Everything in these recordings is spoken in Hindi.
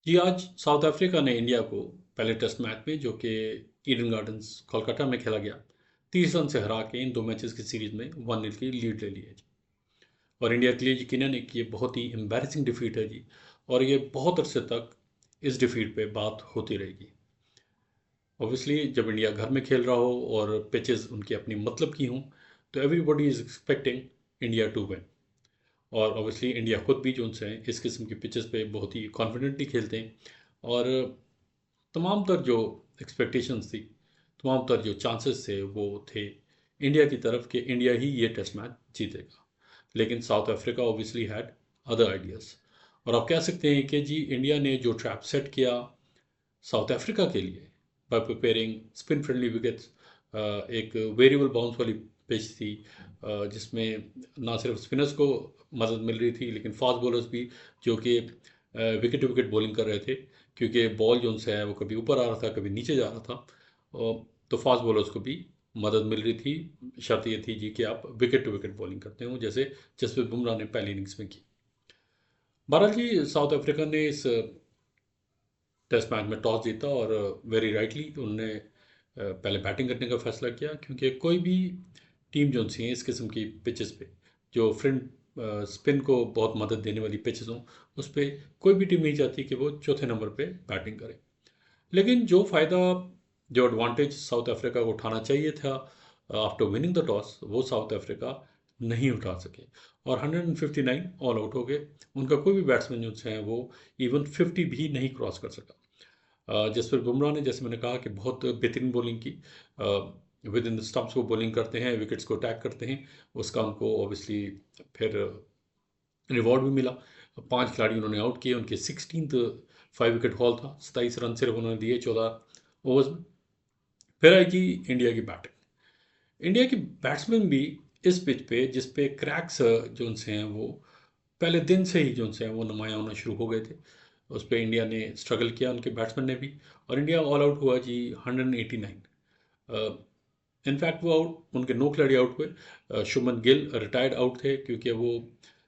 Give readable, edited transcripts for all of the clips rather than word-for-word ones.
जी, आज साउथ अफ्रीका ने इंडिया को पहले टेस्ट मैच में जो कि ईडन गार्डन्स कोलकाता में खेला गया 30 रन से हरा के इन दो मैचेस की सीरीज में 1-0 की लीड ले ली है जी। और इंडिया के लिए यकीनन एक ये बहुत ही एम्बैरेसिंग डिफीट है जी। और ये बहुत अरसे तक इस डिफीट पे बात होती रहेगी। ऑब्वियसली जब इंडिया घर में खेल रहा हो और पिचेस उनकी अपनी मतलब की हों तो everybody is expecting India to win. और ऑब्वियसली इंडिया खुद भी जो उनसे इस किस्म की पिचेस पे बहुत ही कॉन्फिडेंटली खेलते हैं। और तमाम तर जो एक्सपेक्टेशंस थी, तमाम तर जो चांसेस थे वो थे इंडिया की तरफ कि इंडिया ही ये टेस्ट मैच जीतेगा। लेकिन south Africa obviously had other ideas. और आप कह सकते हैं कि जी इंडिया ने जो ट्रैप सेट किया साउथ अफ्रीका के लिए bye preparing spin friendly wickets, एक वेरिएबल बाउंस वाली पिच थी, जिसमें ना सिर्फ स्पिनर्स को मदद मिल रही थी लेकिन फास्ट बॉलर्स भी जो कि विकेट टू विकेट बॉलिंग कर रहे थे, क्योंकि बॉल जो उनसे है वो कभी ऊपर आ रहा था कभी नीचे जा रहा था। तो फास्ट बॉलर्स को भी मदद मिल रही थी। शर्त ये थी जी कि आप विकेट टू विकेट बॉलिंग करते हो, जैसे जसप्रीत बुमराह ने पहली इनिंग्स में की। बहरहाल जी साउथ अफ्रीका ने इस टेस्ट मैच में टॉस जीता और वेरी राइटली उन्होंने पहले बैटिंग करने का फैसला किया, क्योंकि कोई भी टीम जो सी है इस किस्म की पिचेस पे जो फ्रंट स्पिन को बहुत मदद देने वाली पिचेस हों, उस पर कोई भी टीम नहीं चाहती कि वो चौथे नंबर पे बैटिंग करे। लेकिन जो फ़ायदा, जो एडवांटेज साउथ अफ्रीका को उठाना चाहिए था आफ्टर विनिंग द टॉस, वो साउथ अफ्रीका नहीं उठा सके और 159 ऑल आउट हो गए। उनका कोई भी बैट्समैन जो है वो इवन 50 भी नहीं क्रॉस कर सका। जसप्रीत बुमराह ने, जैसे मैंने कहा, कि बहुत बेहतरीन बॉलिंग की। विद इन द स्टंप्स वो बॉलिंग करते हैं, विकेट्स को अटैक करते हैं। उसका उनको ऑब्वियसली फिर रिवॉर्ड भी मिला। 5 खिलाड़ी उन्होंने आउट किए, उनके 16th 5 विकेट हॉल था, 27 रन सिर्फ उन्होंने दिए 14 ओवर्स में। फिर आई जी इंडिया की बैटिंग। इंडिया की बैट्समैन भी इस पिच पे जिस पे क्रैक्स जो उनसे हैं वो पहले दिन से ही जो उनसे हैं वो नुमायाँ होना शुरू हो गए थे। उस पर इंडिया ने स्ट्रगल किया, उनके बैट्समैन ने भी। और इंडिया ऑल आउट हुआ जी 189। इनफैक्ट वो आउट, उनके 9 खिलाड़ी आउट हुए। शुभमन गिल रिटायर्ड आउट थे, क्योंकि वो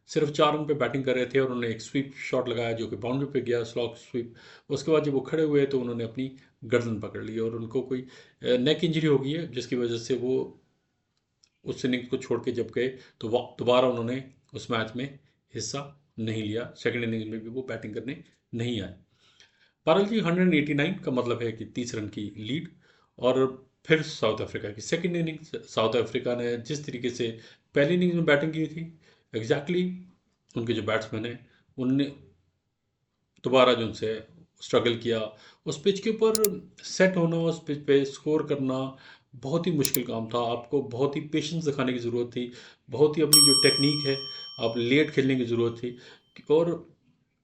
सिर्फ 4 रन पे बैटिंग कर रहे थे और उन्होंने एक स्वीप शॉट लगाया जो कि बाउंड्री पे गया, स्लॉग स्वीप। उसके बाद जब वो खड़े हुए तो उन्होंने अपनी गर्दन पकड़ ली और उनको कोई नेक इंजरी हो गई है, जिसकी वजह से वो उस इनिंग्स को छोड़ के जब गए तो दोबारा उन्होंने उस मैच में हिस्सा नहीं लिया। सेकंड इनिंग्स में भी वो बैटिंग करने नहीं आए। पारल जी 189 का मतलब है कि 30 रन की लीड। और फिर साउथ अफ्रीका की सेकंड इनिंग्स, साउथ अफ्रीका ने जिस तरीके से पहली इनिंग्स में बैटिंग की थी, एग्जैक्टली उनके जो बैट्समैन हैं उनने दोबारा जो उनसे स्ट्रगल किया। उस पिच के ऊपर सेट होना, उस पिच पे स्कोर करना बहुत ही मुश्किल काम था। आपको बहुत ही पेशेंस दिखाने की ज़रूरत थी, बहुत ही अपनी जो टेक्निक है आप लेट खेलने की ज़रूरत थी। और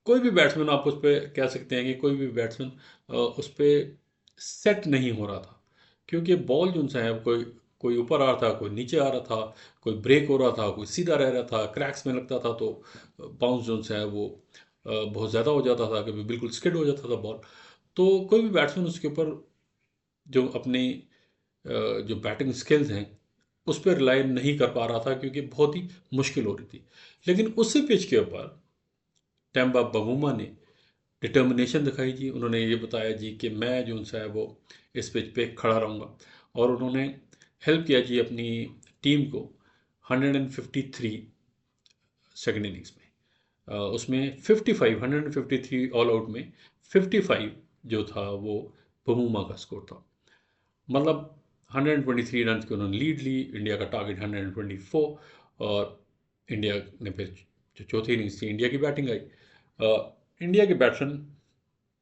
कोई भी बैट्समैन, आप उस पर कह सकते हैं कि कोई भी बैट्समैन उस पर सेट नहीं हो रहा था, क्योंकि बॉल जो उनसे है कोई कोई ऊपर आ रहा था, कोई नीचे आ रहा था, कोई ब्रेक हो रहा था, कोई सीधा रह रहा था, क्रैक्स में लगता था तो बाउंस जो है वो बहुत ज़्यादा हो जाता था, कभी बिल्कुल स्किड हो जाता था बॉल। तो कोई भी बैट्समैन उसके ऊपर जो अपनी जो बैटिंग स्किल्स हैं उस पर रिलाई नहीं कर पा रहा था, क्योंकि बहुत ही मुश्किल हो रही थी। लेकिन उसी पिच के ऊपर टेम्बा बवूमा ने डिटर्मिनेशन दिखाई जी। उन्होंने ये बताया जी कि मैं जो उनसे है वो इस पिच पे खड़ा रहूँगा। और उन्होंने हेल्प किया जी अपनी टीम को 153 सेकेंड इनिंग्स में। उसमें 55, 153 ऑल आउट में 55 जो था वो बमूमा का स्कोर था। मतलब 123 रन की उन्होंने लीड ली। इंडिया का टारगेट 124। और इंडिया ने फिर जो चौथी इनिंग्स थी इंडिया की बैटिंग आई। इंडिया के बैट्समैन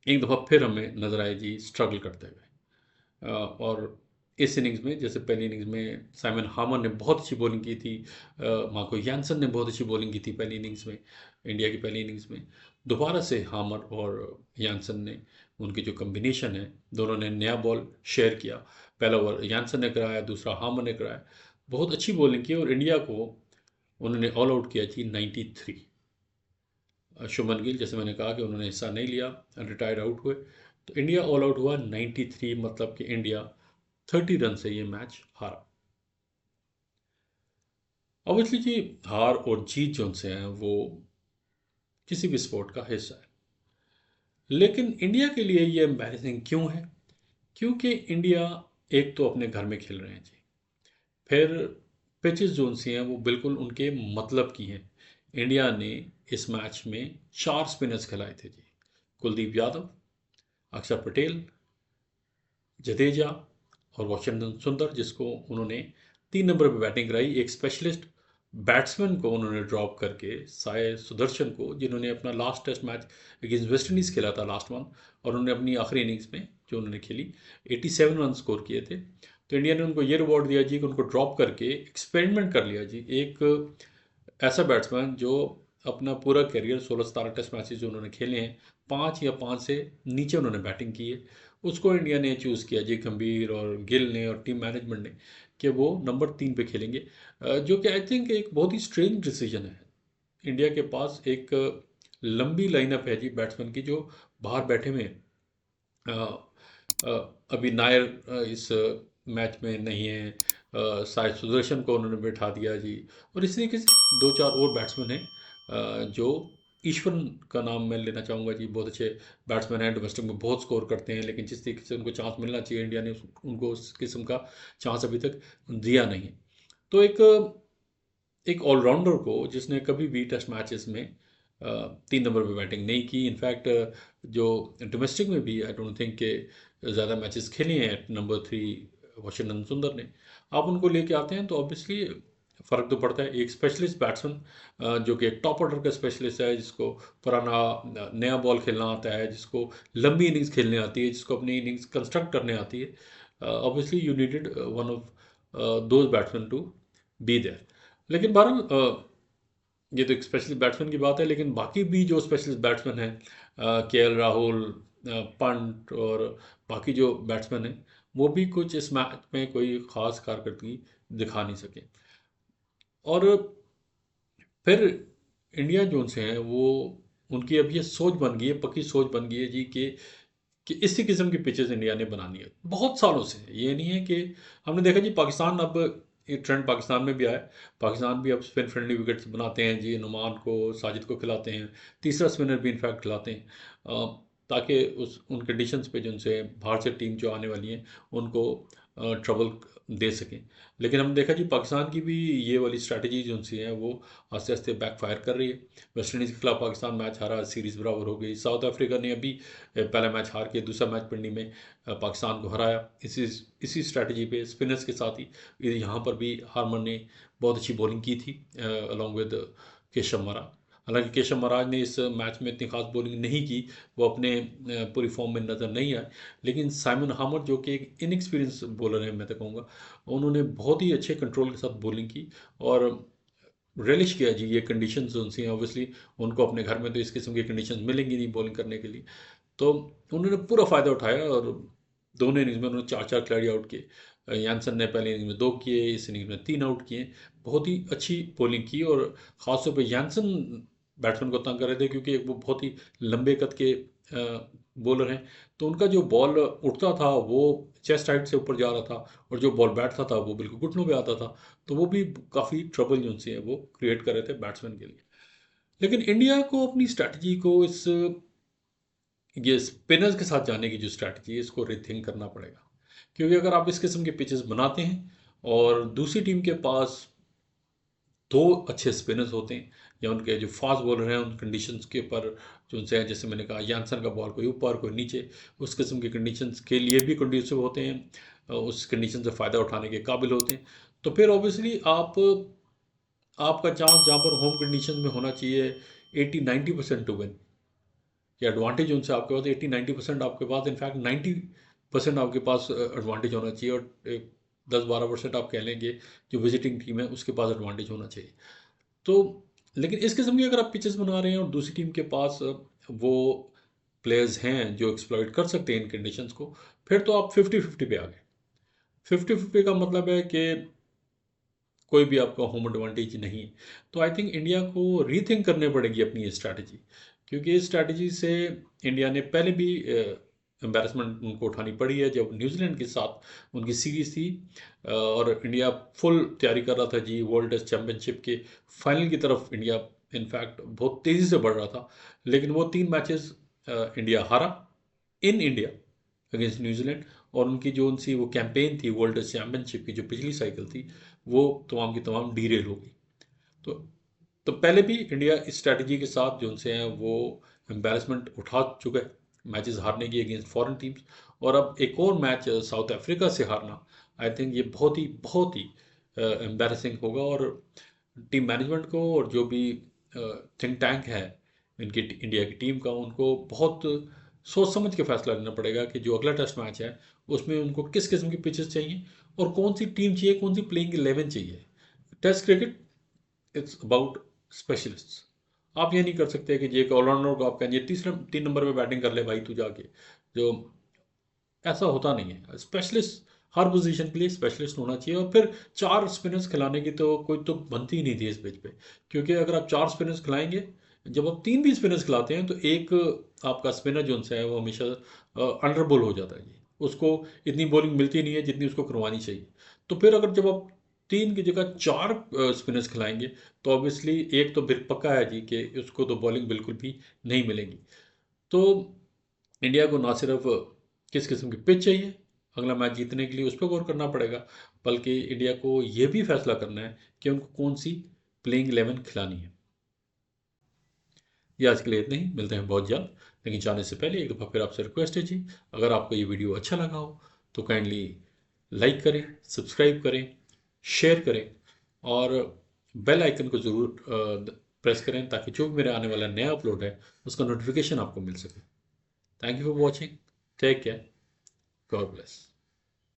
एक दफ़ा फिर हमें नज़र आए जी स्ट्रगल करते हुए। और इस इनिंग्स में, जैसे पहली इनिंग्स में साइमन हामर ने बहुत अच्छी बॉलिंग की थी, मार्को यानसन ने बहुत अच्छी बॉलिंग की थी पहली इनिंग्स में, इंडिया की पहली इनिंग्स में। दोबारा से हामर और यानसन ने, उनकी जो कम्बिनेशन है, दोनों ने नया बॉल शेयर किया। पहला ओवर यानसन ने कराया, दूसरा हामर ने कराया। बहुत अच्छी बॉलिंग की और इंडिया को उन्होंने ऑल आउट किया थी 93। शुभमन गिल, जैसे मैंने कहा कि उन्होंने हिस्सा नहीं लिया, रिटायर्ड आउट हुए। तो इंडिया ऑल आउट हुआ 93, मतलब कि इंडिया 30 रन से ये मैच हारा। ऑब्वियसली जी हार और जीत जो उनसे हैं वो किसी भी स्पोर्ट का हिस्सा है। लेकिन इंडिया के लिए ये एम्बैरेसिंग क्यों है? क्योंकि इंडिया एक तो अपने घर में खेल रहे हैं जी, फिर पिचेस जो सी हैं वो बिल्कुल उनके मतलब की हैं। इंडिया ने इस मैच में 4 स्पिनर्स खिलाए थे जी। कुलदीप यादव, अक्षर पटेल, जडेजा और वाशिंगटन सुंदर, जिसको उन्होंने 3 नंबर पर बैटिंग कराई। एक स्पेशलिस्ट बैट्समैन को उन्होंने ड्रॉप करके साय सुदर्शन को, जिन्होंने अपना last test match against West Indies खेला था लास्ट मंथ, और उन्होंने अपनी आखिरी इनिंग्स में जो उन्होंने खेली 87 रन स्कोर किए थे। तो इंडिया ने उनको ये रिवॉर्ड दिया जी कि उनको ड्रॉप करके एक्सपेरिमेंट कर लिया जी। एक ऐसा बैट्समैन जो अपना पूरा करियर 16-17 टेस्ट मैचेस जो उन्होंने खेले हैं, 5 या 5 से नीचे उन्होंने बैटिंग की है, उसको इंडिया ने चूज़ किया जी, गंभीर और गिल ने और टीम मैनेजमेंट ने, कि वो नंबर 3 पे खेलेंगे। जो कि आई थिंक एक बहुत ही स्ट्रेंज डिसीजन है। इंडिया के पास एक लंबी लाइनअप है जी बैट्समैन की, जो बाहर बैठे हुए हैं। अभी नायर इस मैच में नहीं है, साय सुदर्शन को उन्होंने बैठा दिया जी। और इस तरीके से दो चार और बैट्समैन हैं, जो ईश्वरन का नाम मैं लेना चाहूँगा जी, बहुत अच्छे बैट्समैन हैं, डोमेस्टिक में बहुत स्कोर करते हैं, लेकिन जिस तरीके से उनको चांस मिलना चाहिए इंडिया ने उनको उस किस्म का चांस अभी तक दिया नहीं है। तो एक एक ऑलराउंडर को जिसने कभी भी टेस्ट मैचेस में 3 नंबर पे बैटिंग नहीं की, इनफैक्ट जो डोमेस्टिक में भी आई डोंट थिंक के ज़्यादा मैचेस खेले हैं नंबर 3 वाशिंगटन सुंदर ने, आप उनको लेके आते हैं तो ऑब्वियसली फ़र्क तो पड़ता है। एक स्पेशलिस्ट बैट्समैन जो कि एक टॉप ऑर्डर का स्पेशलिस्ट है, जिसको पुराना नया बॉल खेलना आता है, जिसको लंबी इनिंग्स खेलने आती है, जिसको अपनी इनिंग्स कंस्ट्रक्ट करने आती है, obviously you needed one of those batsman to be there. लेकिन बहरहाल ये तो एक स्पेशलिस्ट बैट्समैन की बात है, लेकिन बाकी भी जो स्पेशलिस्ट बैट्समैन हैं, केएल राहुल, पंट और बाकी जो बैट्समैन हैं, वो भी कुछ इस मैच में कोई ख़ास कारकर्दगी दिखा नहीं सके। और फिर इंडिया जोन से हैं वो, उनकी अब ये सोच बन गई है, पक्की सोच बन गई है जी, कि इसी किस्म की पिचेस इंडिया ने बनानी है बहुत सालों से। ये नहीं है कि हमने देखा जी पाकिस्तान, अब ये ट्रेंड पाकिस्तान में भी आया। पाकिस्तान भी अब स्पिन फ्रेंडली विकेट्स बनाते हैं जी, नुमान को, साजिद को खिलाते हैं, तीसरा स्पिनर भी इनफैक्ट खिलाते हैं, ताकि उस उन कंडीशंस पे जो उनसे बाहर से टीम जो आने वाली हैं उनको ट्रबल दे सकें। लेकिन हमने देखा जी पाकिस्तान की भी ये वाली स्ट्रैटेजी जो उनसी है वो आस्ते आस्ते बैकफायर कर रही है। वेस्ट इंडीज़ के खिलाफ पाकिस्तान मैच हारा, सीरीज़ बराबर हो गई। साउथ अफ्रीका ने अभी पहला मैच हार के दूसरा मैच पिंडी में पाकिस्तान को हराया, इसी स्ट्रैटेजी पे स्पिनर्स के साथ ही। यहाँ पर भी हार्मन ने बहुत अच्छी बॉलिंग की थी अलॉन्ग विद केशव महाराज। हालांकि केशव महाराज ने इस मैच में इतनी खास बॉलिंग नहीं की, वो अपने पूरी फॉर्म में नज़र नहीं आए, लेकिन साइमन हामर जो कि एक इनएक्सपीरियंस बॉलर है मैं तो कहूँगा, उन्होंने बहुत ही अच्छे कंट्रोल के साथ बॉलिंग की और रिलिश किया जी ये कंडीशंस उनसे हैं। ऑब्वियसली उनको अपने घर में तो इस किस्म की कंडीशंस मिलेंगी नहीं बॉलिंग करने के लिए, तो उन्होंने पूरा फ़ायदा उठाया और दोनों इनिंग्स में उन्होंने 4-4 खिलाड़ी आउट किए। यानसन ने पहली इनिंग्स में 2 किए, इस इनिंग्स में 3 आउट किए। बहुत ही अच्छी बॉलिंग की और ख़ासतौर पे यानसन बैट्समैन को तंग कर रहे थे, क्योंकि वो बहुत ही लंबे कद के बॉलर हैं, तो उनका जो बॉल उठता था वो चेस्ट हाइट से ऊपर जा रहा था, और जो बॉल बैठता था वो बिल्कुल घुटनों पे आता था, तो वो भी काफ़ी ट्रबल जो उनसे है वो क्रिएट कर रहे थे बैट्समैन के लिए। लेकिन इंडिया को अपनी स्ट्रैटेजी को ये स्पिनर्स के साथ जाने की जो स्ट्रैटेजी है इसको रिथिंक करना पड़ेगा, क्योंकि अगर आप इस किस्म के पिचेस बनाते हैं और दूसरी टीम के पास 2 अच्छे स्पिनर्स होते हैं, या उनके जो फास्ट बॉलर हैं उन कंडीशंस के ऊपर जो उनसे है, जैसे मैंने कहा यानसन का बॉल कोई ऊपर कोई नीचे, उस किस्म की कंडीशंस के लिए भी कंडीसिव होते हैं, उस कंडीशन से फ़ायदा उठाने के काबिल होते हैं, तो फिर ऑब्वियसली आपका चांस जहाँ पर होम कंडीशन में होना चाहिए 80-90% टू विन, कि एडवांटेज उनसे आपके पास 80-90% आपके पास, इनफैक्ट 90% आपके पास एडवांटेज होना चाहिए, और एक 10-12% आप कह लेंगे जो विजिटिंग टीम है उसके पास एडवांटेज होना चाहिए। तो लेकिन इस किस्म की अगर आप पिचेस बना रहे हैं और दूसरी टीम के पास वो प्लेयर्स हैं जो एक्सप्लॉइट कर सकते हैं इन कंडीशंस को, फिर तो आप 50-50 पे आ गए। 50-50 का मतलब है कि कोई भी आपका होम एडवांटेज नहीं है। तो आई थिंक इंडिया को रीथिंक करने पड़ेगी अपनी ये स्ट्रैटेजी, क्योंकि इस स्ट्रैटेजी से इंडिया ने पहले भी एम्बेरसमेंट उनको उठानी पड़ी है, जब न्यूजीलैंड के साथ उनकी सीरीज़ थी और इंडिया फुल तैयारी कर रहा था जी वर्ल्ड टेस्ट चैम्पियनशिप के फाइनल की तरफ। इंडिया इनफैक्ट बहुत तेज़ी से बढ़ रहा था, लेकिन वो 3 मैचेस इंडिया हारा इन इंडिया अगेंस्ट न्यूजीलैंड, और उनकी जो उनसी वो कैंपेन थी वर्ल्ड चैम्पियनशिप की जो पिछली साइकिल थी वो तमाम की तमाम डीरेल हो गई। तो तो पहले भी इंडिया इस स्ट्रैटेजी के साथ जो उनसे हैं वो एम्बेरसमेंट उठा चुका है मैचेस हारने की अगेंस्ट फॉरेन टीम्स, और अब एक और मैच साउथ अफ्रीका से हारना, आई थिंक ये बहुत ही एम्बेरसिंग होगा। और टीम मैनेजमेंट को और जो भी थिंक टैंक है इनकी इंडिया की टीम का, उनको बहुत सोच समझ के फैसला लेना पड़ेगा कि जो अगला टेस्ट मैच है उसमें उनको किस किस्म की पिचेस चाहिए और कौन सी टीम चाहिए, कौन सी प्लेइंग 11 चाहिए। Test cricket it's about specialists. आप ये नहीं कर सकते कि ये एक ऑलराउंडर को आप कहेंगे 3 नंबर पे बैटिंग कर ले भाई तू जाके, जो ऐसा होता नहीं है। स्पेशलिस्ट, हर पोजीशन के लिए स्पेशलिस्ट होना चाहिए। और फिर 4 स्पिनर्स खिलाने की तो कोई तो बनती ही नहीं थी इस पिच पे, क्योंकि अगर आप 4 स्पिनर्स खिलाएंगे, जब आप 3 भी स्पिनर्स खिलाते हैं तो एक आपका स्पिनर जो उनसे है वो हमेशा अंडर बोल हो जाता है जी, उसको इतनी बॉलिंग मिलती नहीं है जितनी उसको करवानी चाहिए। तो फिर अगर जब आप 3 की जगह 4 स्पिनर्स खिलाएंगे तो ऑब्वियसली एक तो फिर पक्का है जी कि उसको तो बॉलिंग बिल्कुल भी नहीं मिलेगी। तो इंडिया को ना सिर्फ किस किस्म की पिच चाहिए अगला मैच जीतने के लिए उस पर गौर करना पड़ेगा, बल्कि इंडिया को ये भी फैसला करना है कि उनको कौन सी प्लेइंग 11 खिलानी है। ये आज के लिए इतना ही, मिलते हैं बहुत जल्द। लेकिन जाने से पहले एक दफ़ा फिर आपसे रिक्वेस्ट है जी, अगर आपको ये वीडियो अच्छा लगा हो तो काइंडली लाइक करें, सब्सक्राइब करें, शेयर करें, और बेल आइकन को ज़रूर प्रेस करें ताकि जो भी मेरा आने वाला नया अपलोड है उसका नोटिफिकेशन आपको मिल सके। Thank you for watching, take care, God bless.